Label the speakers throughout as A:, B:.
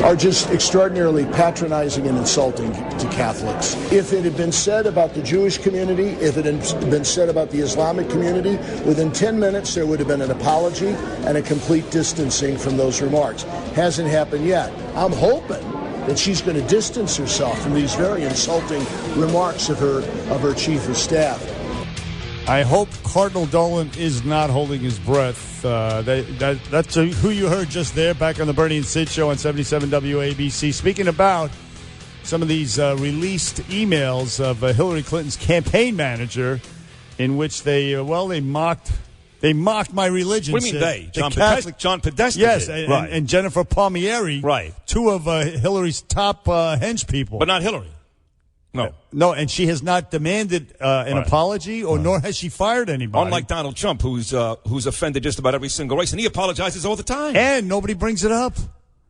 A: are just extraordinarily patronizing and insulting to Catholics. If it had been said about the Jewish community, if it had been said about the Islamic community, within 10 minutes there would have been an apology and a complete distancing from those remarks. Hasn't happened yet. I'm hoping that she's going to distance herself from these very insulting remarks of her chief of staff.
B: I hope Cardinal Dolan is not holding his breath. That's who you heard just there, back on the Bernie and Sid show on 77 WABC. Speaking about some of these released emails of Hillary Clinton's campaign manager, in which they mocked my religion.
C: What do you mean they? John Podesta.
B: Yes,
C: did.
B: And Jennifer Palmieri.
C: Right.
B: Two of Hillary's top hench people.
C: But not Hillary.
B: No, and she has not demanded an apology, nor has she fired anybody.
C: Unlike Donald Trump, who's offended just about every single race, and he apologizes all the time.
B: And nobody brings it up.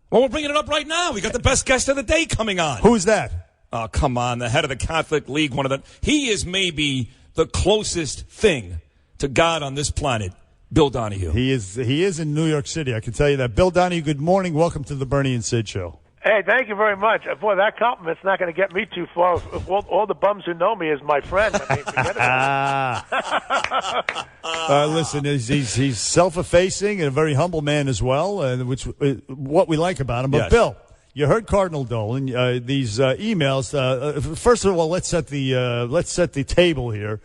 C: Well, we're bringing it up right now. We got the best guest of the day coming on.
B: Who's that?
C: Oh, come on, the head of the Catholic League, he is maybe the closest thing to God on this planet, Bill Donohue.
B: He is in New York City, I can tell you that. Bill Donohue, good morning. Welcome to the Bernie and Sid show.
D: Hey, thank you very much. Boy, that compliment's not going to get me too far. If all the bums who know me is my friend, I mean, forget about it.
B: Listen, he's self-effacing and a very humble man as well, which what we like about him. But
C: yes.
B: Bill, you heard Cardinal Dolan. These emails. First of all, let's set the table here.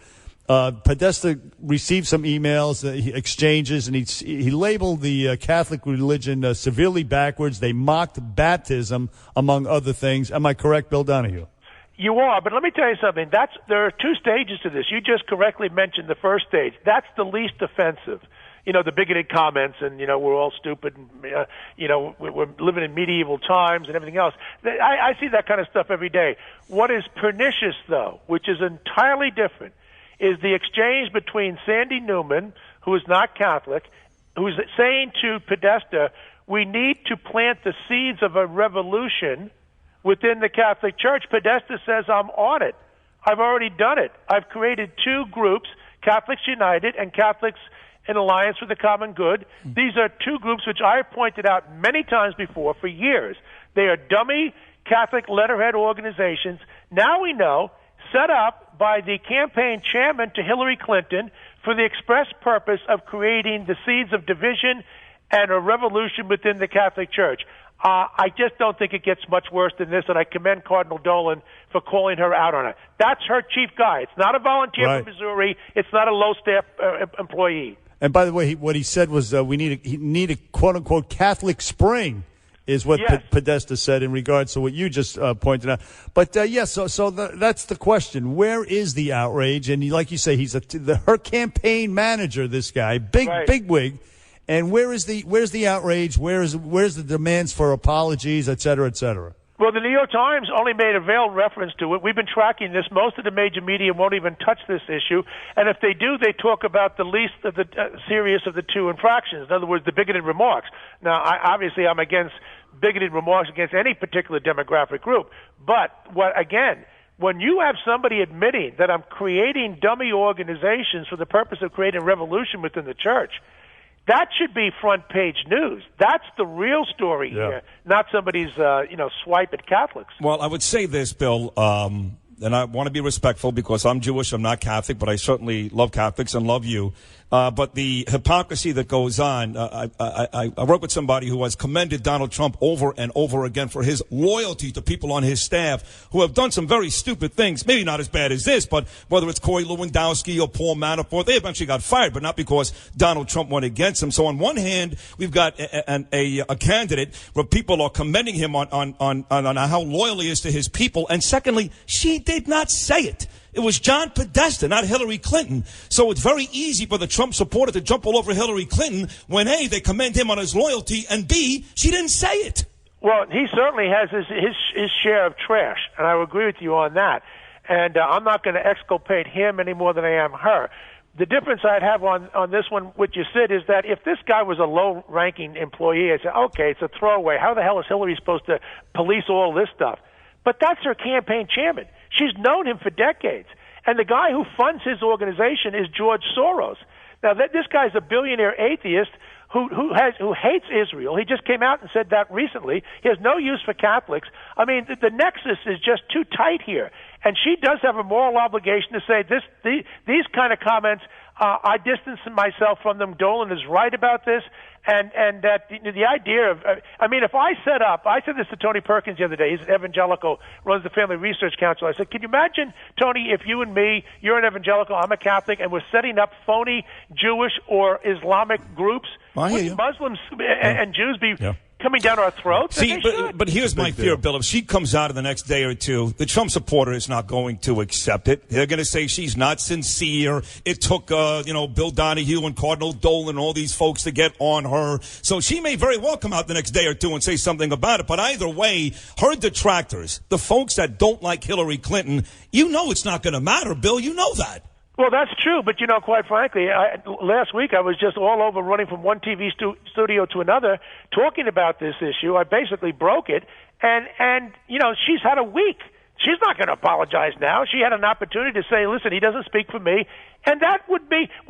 B: Podesta received some emails, exchanges, and he labeled the Catholic religion severely backwards. They mocked baptism, among other things. Am I correct, Bill Donohue?
D: You are, but let me tell you something. There are two stages to this. You just correctly mentioned the first stage. That's the least offensive. You know, the bigoted comments and, we're all stupid and, we're living in medieval times and everything else. I see that kind of stuff every day. What is pernicious, though, which is entirely different, is the exchange between Sandy Newman, who is not Catholic, who's saying to Podesta, we need to plant the seeds of a revolution within the Catholic Church. Podesta says, I'm on it. I've already done it. I've created two groups, Catholics United and Catholics in Alliance for the Common Good. These are two groups which I have pointed out many times before for years. They are dummy Catholic letterhead organizations. Now we know, set up by the campaign chairman to Hillary Clinton for the express purpose of creating the seeds of division and a revolution within the Catholic Church. I just don't think it gets much worse than this, and I commend Cardinal Dolan for calling her out on it. That's her chief guy. It's not a volunteer from Missouri. It's not a low-staff employee.
B: And by the way, what he said was we need a quote-unquote Catholic spring, is what
D: yes.
B: Podesta said in regards to what you just pointed out. But, so that's the question. Where is the outrage? And like you say, he's her campaign manager, this guy, big wig. And where's the outrage? Where's the demands for apologies, et cetera, et cetera?
D: Well, the New York Times only made a veiled reference to it. We've been tracking this. Most of the major media won't even touch this issue. And if they do, they talk about the least of the serious of the two infractions. In other words, the bigoted remarks. Now, obviously, I'm against bigoted remarks against any particular demographic group. But, when you have somebody admitting that I'm creating dummy organizations for the purpose of creating a revolution within the church, that should be front page news. That's the real story here, not somebody's, swipe at Catholics.
C: Well, I would say this, Bill, and I want to be respectful because I'm Jewish, I'm not Catholic, but I certainly love Catholics and love you. But the hypocrisy that goes on, I work with somebody who has commended Donald Trump over and over again for his loyalty to people on his staff who have done some very stupid things, maybe not as bad as this, but whether it's Corey Lewandowski or Paul Manafort, they eventually got fired, but not because Donald Trump went against them. So on one hand, we've got a candidate where people are commending him on how loyal he is to his people, and secondly, she did not say it. It was John Podesta, not Hillary Clinton. So it's very easy for the Trump supporter to jump all over Hillary Clinton when, A, they commend him on his loyalty, and B, she didn't say it.
D: Well, he certainly has his share of trash, and I would agree with you on that. And I'm not going to exculpate him any more than I am her. The difference I'd have on this one, what you said, is that if this guy was a low-ranking employee, I'd say, okay, it's a throwaway. How the hell is Hillary supposed to police all this stuff? But that's her campaign chairman. She's known him for decades. And the guy who funds his organization is George Soros. Now, this guy's a billionaire atheist who hates Israel. He just came out and said that recently. He has no use for Catholics. I mean, the nexus is just too tight here. And she does have a moral obligation to say these kind of comments. I distance myself from them. Dolan is right about this. And that the idea of, I mean, if I said this to Tony Perkins the other day. He's an evangelical, runs the Family Research Council. I said, can you imagine, Tony, if you and me, you're an evangelical, I'm a Catholic, and we're setting up phony Jewish or Islamic groups?
C: I hear you.
D: Muslims and Jews be coming down our throats?
C: See, but here's my fear, Bill. If she comes out in the next day or two, the Trump supporter is not going to accept it. They're going to say she's not sincere. It took, Bill Donohue and Cardinal Dolan and all these folks to get on her. So she may very well come out the next day or two and say something about it. But either way, her detractors, the folks that don't like Hillary Clinton, it's not going to matter, Bill. You know that.
D: Well, that's true, but quite frankly, last week I was just all over running from one TV studio to another talking about this issue. I basically broke it, and she's had a week. She's not going to apologize now. She had an opportunity to say, listen, he doesn't speak for me. And that would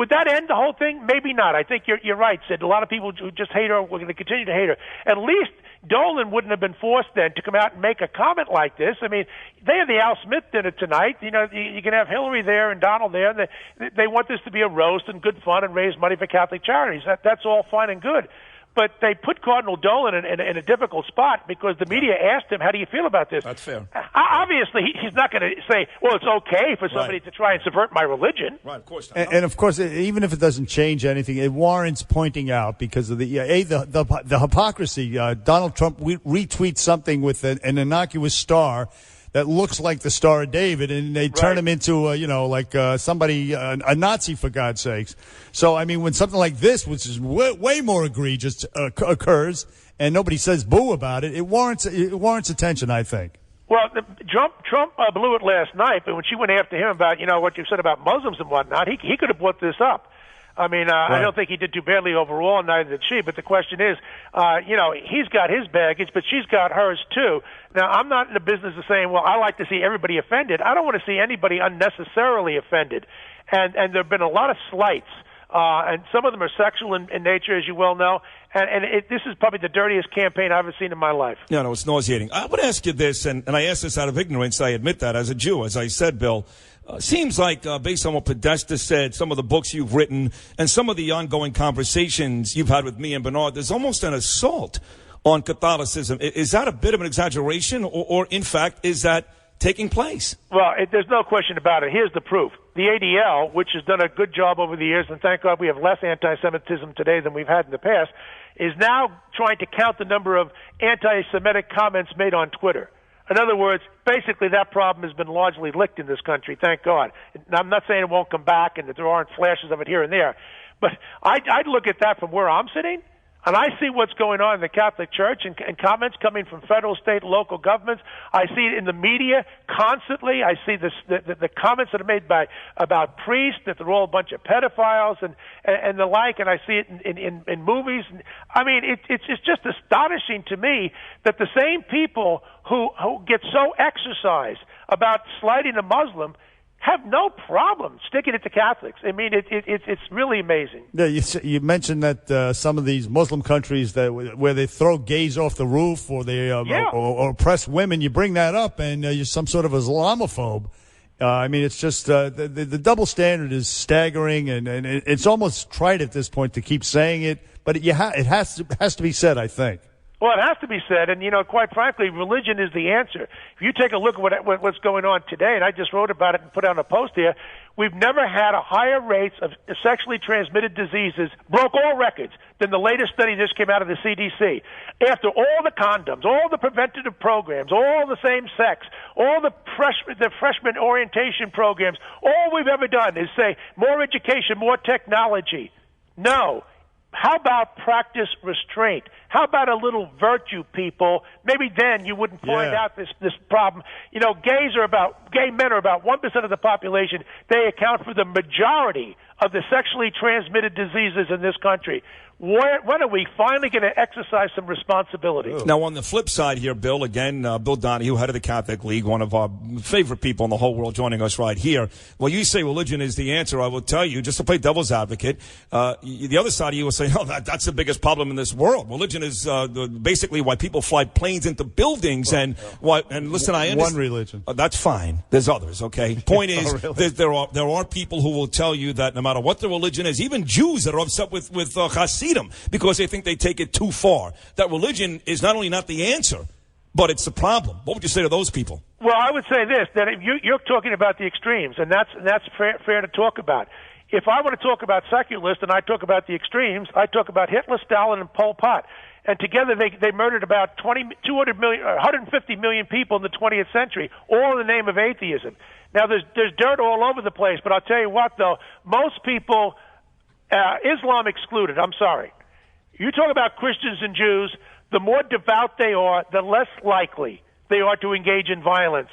D: that end the whole thing? Maybe not. I think you're right, Sid. A lot of people who just hate her were going to continue to hate her. At least Dolan wouldn't have been forced then to come out and make a comment like this. I mean, they have the Al Smith dinner tonight. You can have Hillary there and Donald there. And they want this to be a roast and good fun and raise money for Catholic charities. That's all fine and good. But they put Cardinal Dolan in a difficult spot because the media asked him, how do you feel about this?
C: That's fair.
D: Obviously, he's not going to say, well, it's okay for somebody to try and subvert my religion.
C: Right, of course
B: not. And of course, even if it doesn't change anything, it warrants pointing out because of the hypocrisy. Donald Trump retweets something with an innocuous star that looks like the Star of David, and they turn him into, somebody, a Nazi, for God's sakes. So, I mean, when something like this, which is way more egregious, occurs, and nobody says boo about it, it warrants attention, I think.
D: Well, Trump blew it last night, but when she went after him about, what you said about Muslims and whatnot, he could have brought this up. I mean, I don't think he did too badly overall, neither did she. But the question is, he's got his baggage, but she's got hers too. Now, I'm not in the business of saying, well, I like to see everybody offended. I don't want to see anybody unnecessarily offended. And there have been a lot of slights, and some of them are sexual in nature, as you well know. And this is probably the dirtiest campaign I've ever seen in my life.
C: No, it's nauseating. I would ask you this, and I ask this out of ignorance. I admit that as a Jew, as I said, Bill. Seems like, based on what Podesta said, some of the books you've written, and some of the ongoing conversations you've had with me and Bernard, there's almost an assault on Catholicism. Is that a bit of an exaggeration, or in fact, is that taking place?
D: Well, there's no question about it. Here's the proof. The ADL, which has done a good job over the years, and thank God we have less anti-Semitism today than we've had in the past, is now trying to count the number of anti-Semitic comments made on Twitter. In other words, basically that problem has been largely licked in this country, thank God. Now, I'm not saying it won't come back and that there aren't flashes of it here and there, but I'd look at that from where I'm sitting, and I see what's going on in the Catholic Church and comments coming from federal, state, and local governments. I see it in the media constantly. I see the comments that are made about priests, that they're all a bunch of pedophiles and the like, and I see it in movies. I mean, it's just astonishing to me that the same people who get so exercised about slighting a Muslim have no problem sticking it to Catholics. I mean, it's really amazing.
B: Yeah, you mentioned that some of these Muslim countries where they throw gays off the roof or they or oppress women, you bring that up and you're some sort of Islamophobe. I mean, it's just the double standard is staggering, and it's almost trite at this point to keep saying it, but it has to be said, I think.
D: Well, it has to be said, and, quite frankly, religion is the answer. If you take a look at what's going on today, and I just wrote about it and put out a post here, we've never had a higher rates of sexually transmitted diseases, broke all records, than the latest study just came out of the CDC. After all the condoms, all the preventative programs, all the same sex, all the freshman orientation programs, all we've ever done is say more education, more technology. No. How about practice restraint? How about a little virtue, people? Maybe then you wouldn't find out this problem. Gay men are about 1% of the population. They account for the majority of the sexually transmitted diseases in this country. When are we finally going to exercise some responsibility?
C: Now, on the flip side here, Bill, again, Bill Donohue, head of the Catholic League, one of our favorite people in the whole world, joining us right here. Well, you say religion is the answer. I will tell you, just to play devil's advocate, the other side of you will say, that's the biggest problem in this world. Religion is basically why people fly planes into buildings and listen, I understand.
B: One religion.
C: That's fine. There's others, okay? Point is,
B: really?
C: there are people who will tell you that no matter what the religion is, even Jews that are upset with Hasidim, because they think they take it too far. That religion is not only not the answer, but it's the problem. What would you say to those people?
D: Well, I would say this, that if you're talking about the extremes, and that's fair to talk about. If I want to talk about secularists and I talk about the extremes, I talk about Hitler, Stalin, and Pol Pot. And together they murdered about 200 million, 150 million people in the 20th century, all in the name of atheism. Now, there's dirt all over the place, but I'll tell you what, though, most people... Islam excluded, I'm sorry. You talk about Christians and Jews, the more devout they are, the less likely they are to engage in violence.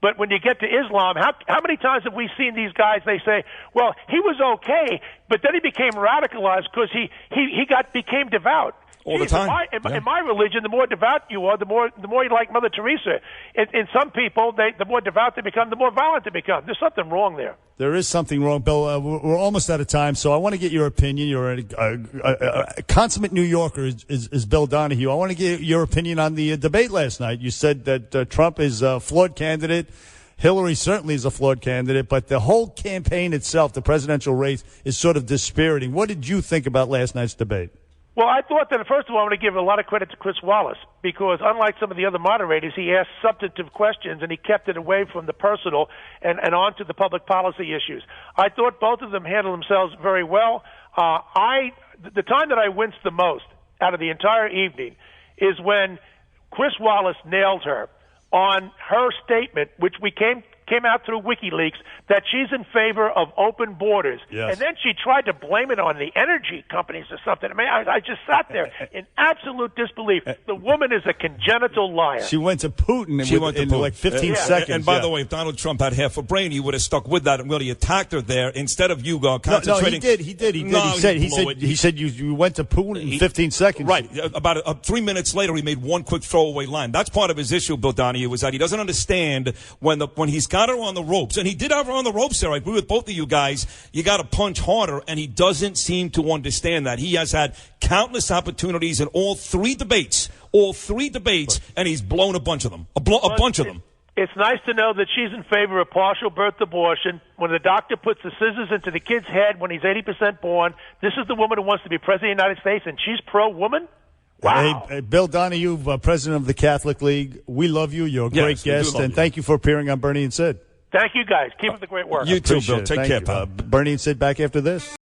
D: But when you get to Islam, how many times have we seen these guys, they say, well, he was okay, but then he became radicalized because he became devout.
C: All the time.
D: In my religion, the more devout you are, the more you like Mother Teresa. In some people, the more devout they become, the more violent they become. There's something wrong there.
B: There is something wrong, Bill. We're almost out of time, so I want to get your opinion. You're a consummate New Yorker, is Bill Donohue. I want to get your opinion on the debate last night. You said that Trump is a flawed candidate. Hillary certainly is a flawed candidate, but the whole campaign itself, the presidential race, is sort of dispiriting. What did you think about last night's debate?
D: Well, I thought that, first of all, I want to give a lot of credit to Chris Wallace, because unlike some of the other moderators, he asked substantive questions and he kept it away from the personal and onto the public policy issues. I thought both of them handled themselves very well. The time that I winced the most out of the entire evening is when Chris Wallace nailed her on her statement, which came out through WikiLeaks, that she's in favor of open borders.
B: Yes.
D: And then she tried to blame it on the energy companies or something. I mean, I just sat there in absolute disbelief. The woman is a congenital liar.
B: She went to Putin in like 15 seconds.
C: And by the way, if Donald Trump had half a brain, he would have stuck with that and really attacked her there instead of you concentrating.
B: No, he did. He said you went to Putin in 15 seconds.
C: Right. About 3 minutes later, he made one quick throwaway line. That's part of his issue, Bill Donohue, is that he doesn't understand when he's got her on the ropes, and he did have her on the ropes there. I agree with both of you guys. You got to punch harder, and he doesn't seem to understand that. He has had countless opportunities in all three debates, and he's blown a bunch of them. A bunch of them.
D: It's nice to know that she's in favor of partial birth abortion. When the doctor puts the scissors into the kid's head when he's 80% born, this is the woman who wants to be president of the United States, and she's pro-woman? Wow.
B: Hey, Bill Donohue, president of the Catholic League, we love you. You're a great guest, and thank you for appearing on Bernie and Sid.
D: Thank you, guys. Keep up the great work.
C: You too, Bill. Take care, pal.
B: Bernie and Sid back after this.